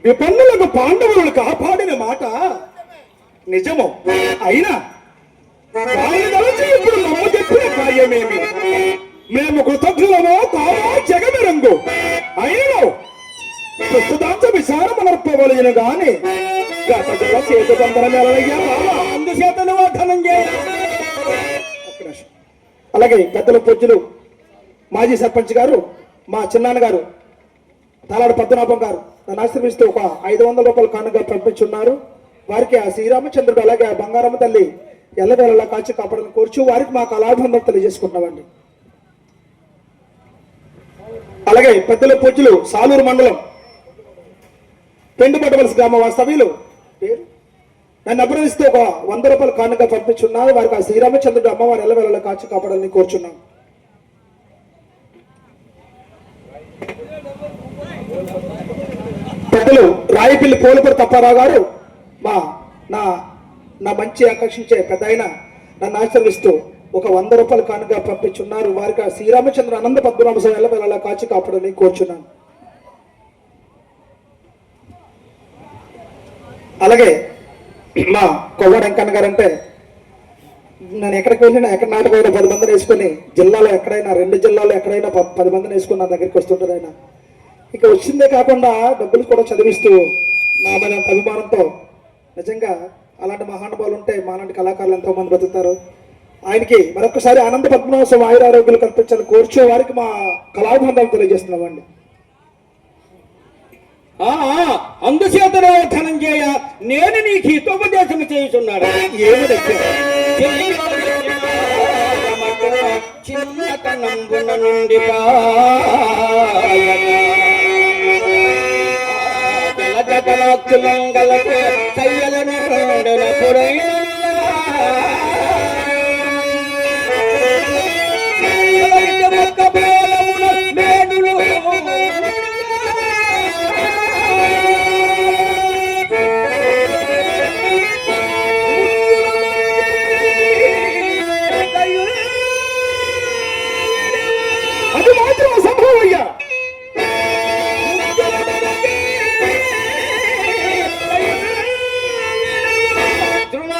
విపన్నులకు పాండవులను కాపాడిన మాట నిజము. అయినా వారిని తలచి ఇప్పుడు నమ్మ చెప్పిన కార్యమేమి? మేము కృతజ్ఞులమో కావో జగమెరంగు. అయినను పుస్తదాంత విచారమనర్పవలయను గాని గత జల చేత బంధన నెలయ్యా బాబా. అందుచేతను ధనంజయ. అలాగే పెద్దల పూజ్యులు మాజీ సర్పంచ్ గారు, మా చిన్నాన్న గారు తలాడు పద్మనాభం గారు నన్ను ఆశ్రమిస్తూ ఒక 500 రూపాయలు కానుక పంపించున్నారు. వారికి ఆ శ్రీరామచంద్రుడు అలాగే ఆ బంగారమ్మ తల్లి ఎల్లవేళలా కాచి కాపాడని కోర్చు వారికి మా కళాభివందనం తెలియజేసుకుంటున్నామండి. అలాగే పెద్దల పూజ్యులు సాలూరు మండలం పెండుపట్టవలసి గ్రామ వాస్తవ్యులు నన్ను అభినందిస్తూ ఒక 100 రూపాయలు కానుక పంపించున్నారు. వారికి ఆ శ్రీరామచంద్రుడు అమ్మవారి ఎల్లవేళలా కాచి కాపాడాలని కోరుచున్నాను. పెద్దలు రాయపిల్లి పోలుపూరు తప్పారావు గారు నా మంచి ఆకర్షించే పెద్ద ఆయన నన్ను ఆశ్రమిస్తూ ఒక 100 రూపాయలు కానుక పంపించున్నారు. వారికి ఆ శ్రీరామచంద్ర అనంత పద్మనాభ స్వామి ఎల్లవేళలా కాచి కాపాడని కోరుచున్నాను. అలాగే మా కొవ్వ వెంకన్న గారు అంటే నేను ఎక్కడికి వెళ్ళినా ఎక్కడ నాటకమైనా 10 మందిని వేసుకొని జిల్లాలో ఎక్కడైనా 2 జిల్లాలో ఎక్కడైనా 10 మందిని వేసుకొని నా దగ్గరికి వస్తుంటారు ఆయన. ఇక వచ్చిందే కాకుండా డబ్బులు కూడా చదివిస్తూ నా మీద అభిమానంతో నిజంగా అలాంటి మహానుభావులు ఉంటే మాలాంటి కళాకారులు ఎంతో మంది బతుకుతారు. ఆయనకి మరొకసారి అనంత పద్మనాభ స్వామి ఆయురారోగ్యాలు కల్పించాలని కోర్చు వారికి మా కళాభివందనం తెలియజేస్తున్నామండి. అందుచేతనే ధనంజయ నేను నీకు హితోపదేశం చేయుచున్నాడు. చిన్నతనంబున నుండి జలజలాక్షులంగలకు కయ్యలను పురైన అది మాత్రం అసంభవం అయ్యా. ధ్రువ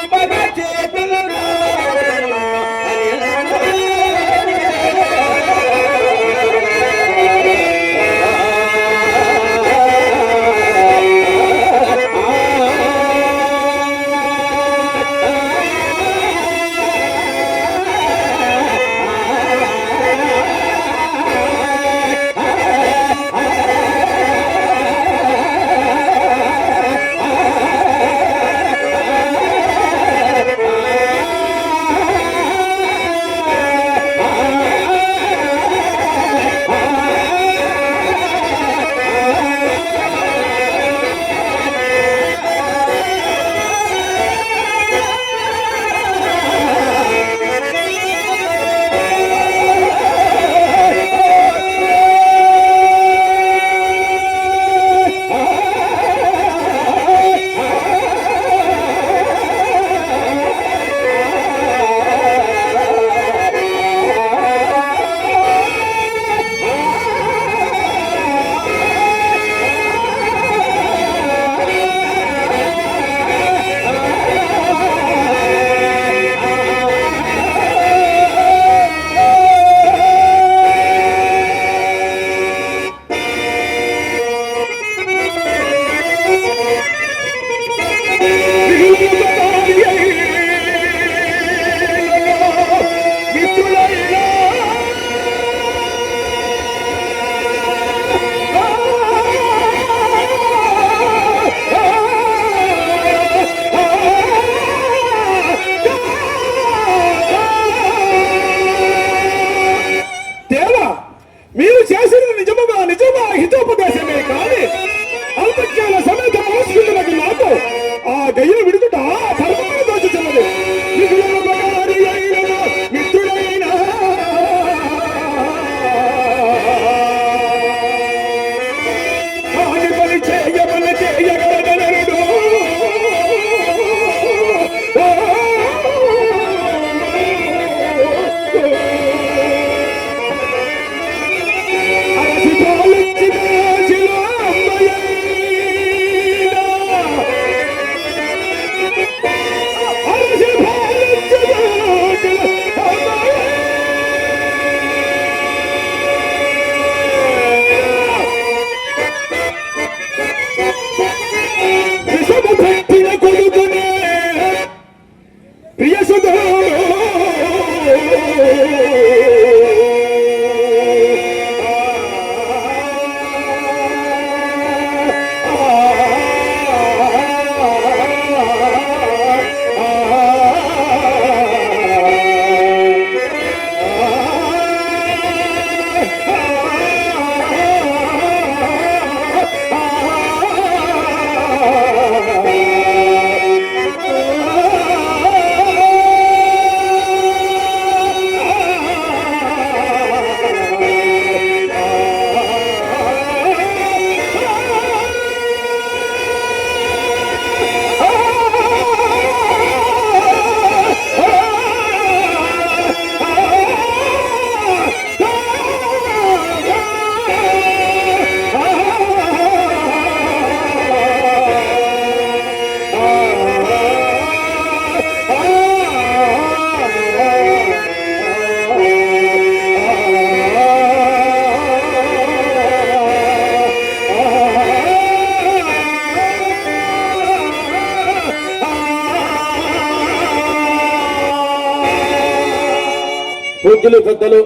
వైద్యులు పెద్దలు,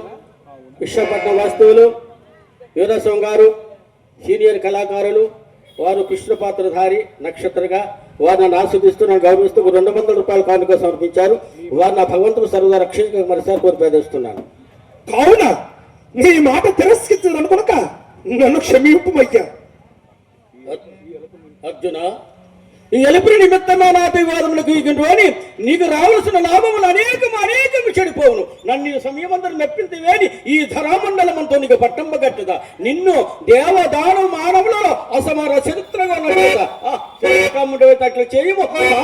విశాఖపట్నం వాస్తవులు, వీరస్వామి గారు, సీనియర్ కళాకారులు, వారు కృష్ణ పాత్రధారి నక్షత్రగా వారిని నన్ను ఆస్వాదిస్తూ నన్ను గౌరవిస్తూ 200 రూపాయల కానుక సమర్పించారు. వారు నా భగవంతుడు సర్వదా రక్షణ మరోసారి కోరి ప్రదర్శిస్తున్నాను. కావున నీ మాట తిరస్కరించదు అనుకునక నన్ను క్షమింపుమయ్యా. అర్జున, ఈ ఎలుపురి నిమిత్తమా నాతో వివాదములకు ఈగినని నీకు రావలసిన లాభములు అనేకం చెడిపోవును. నన్ను ఈ సమయమంతా మెప్పింతివేని ఈ ధరామండలమంతో నీకు పట్టంబ గట్టుదా. నిన్ను దేవదాన మానవులలో అసమాన చరిత్రగా నడుదా అట్లు చేయము కదా.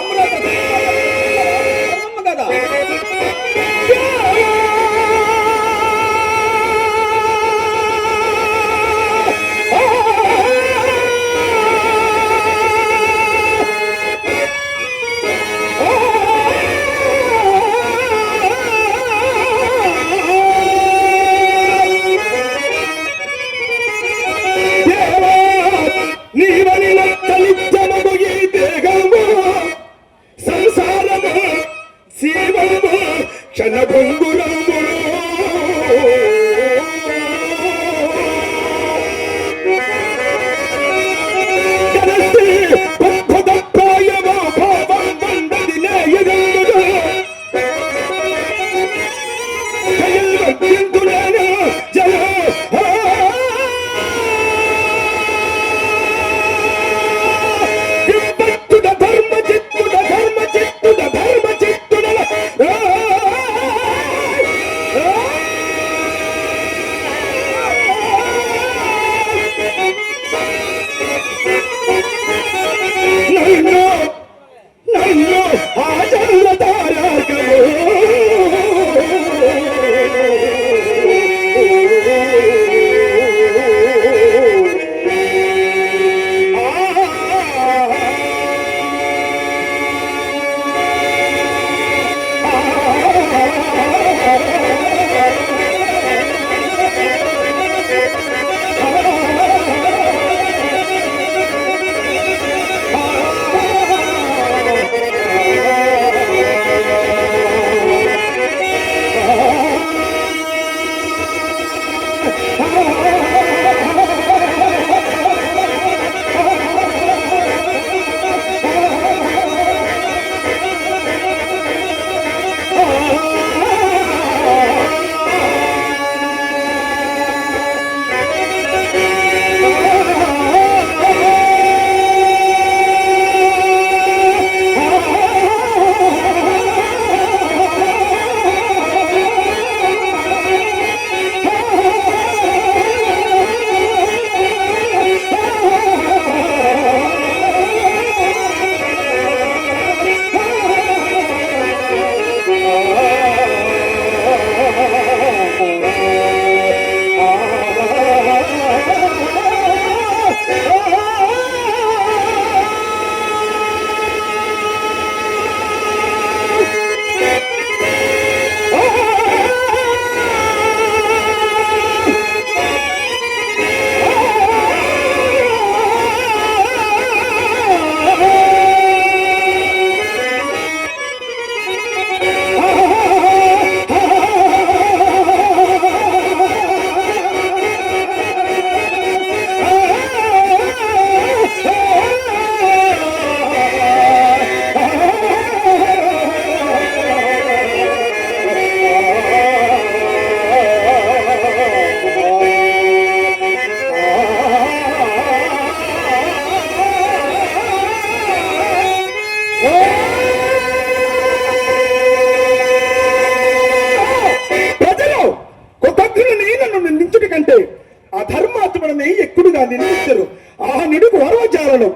నిందించరు ఆ నిడుకు వరవచారను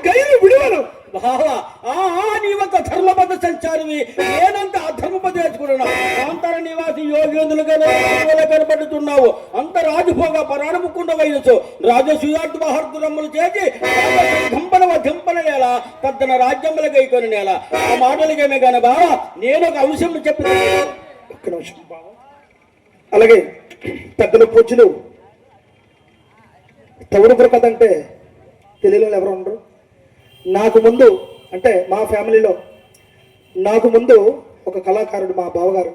గైరు విడువను. నీ ఒక ధర్మబద్ధ సంచారివి, నేనంత అధర్మబద్ధ కాంతార నివాసి యోగేంద్రులుగా కనపడుతున్నావు. అంత రాజభోగ పరాణముకుండ వయసు రాజసూయార్థ మహర్దురమ్ములు చేసి ధింపన నేల తన రాజ్యముల గైకొని నేల. ఆ మాటలకేమే కానీ బావా నేను ఒక అంశం చెప్పి ఒక్క నిమిషం బావ. అలాగే పెద్దలు పూజలు తవుడు కథ అంటే తెలియని ఎవరు ఉండరు. నాకు ముందు అంటే మా ఫ్యామిలీలో నాకు ముందు ఒక కళాకారుడు మా బావగారు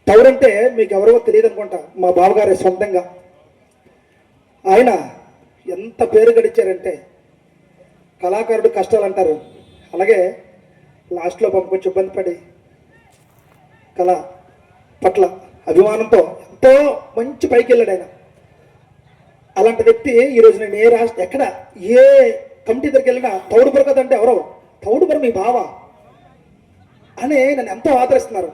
తౌరంటే మీకు ఎవరో తెలియదు అనుకుంటా, మా బావగారి సొంతంగా. ఆయన ఎంత పేరు గడిచారంటే కళాకారుడు కష్టాలు అంటారు, అలాగే లాస్ట్లో కొంచెం ఇబ్బంది పడి కళ పట్ల అభిమానంతో ఎంతో మంచి పైకి వెళ్ళాడు ఆయన. అలాంటి వ్యక్తి ఈరోజు నేను ఎక్కడ ఏ కమిటీ దగ్గరికి వెళ్ళినా తౌడు బుర్ర కదంటే ఎవరో తౌడు బుర్ర మీ బావ అని నన్ను ఎంతో ఆదరిస్తున్నారు.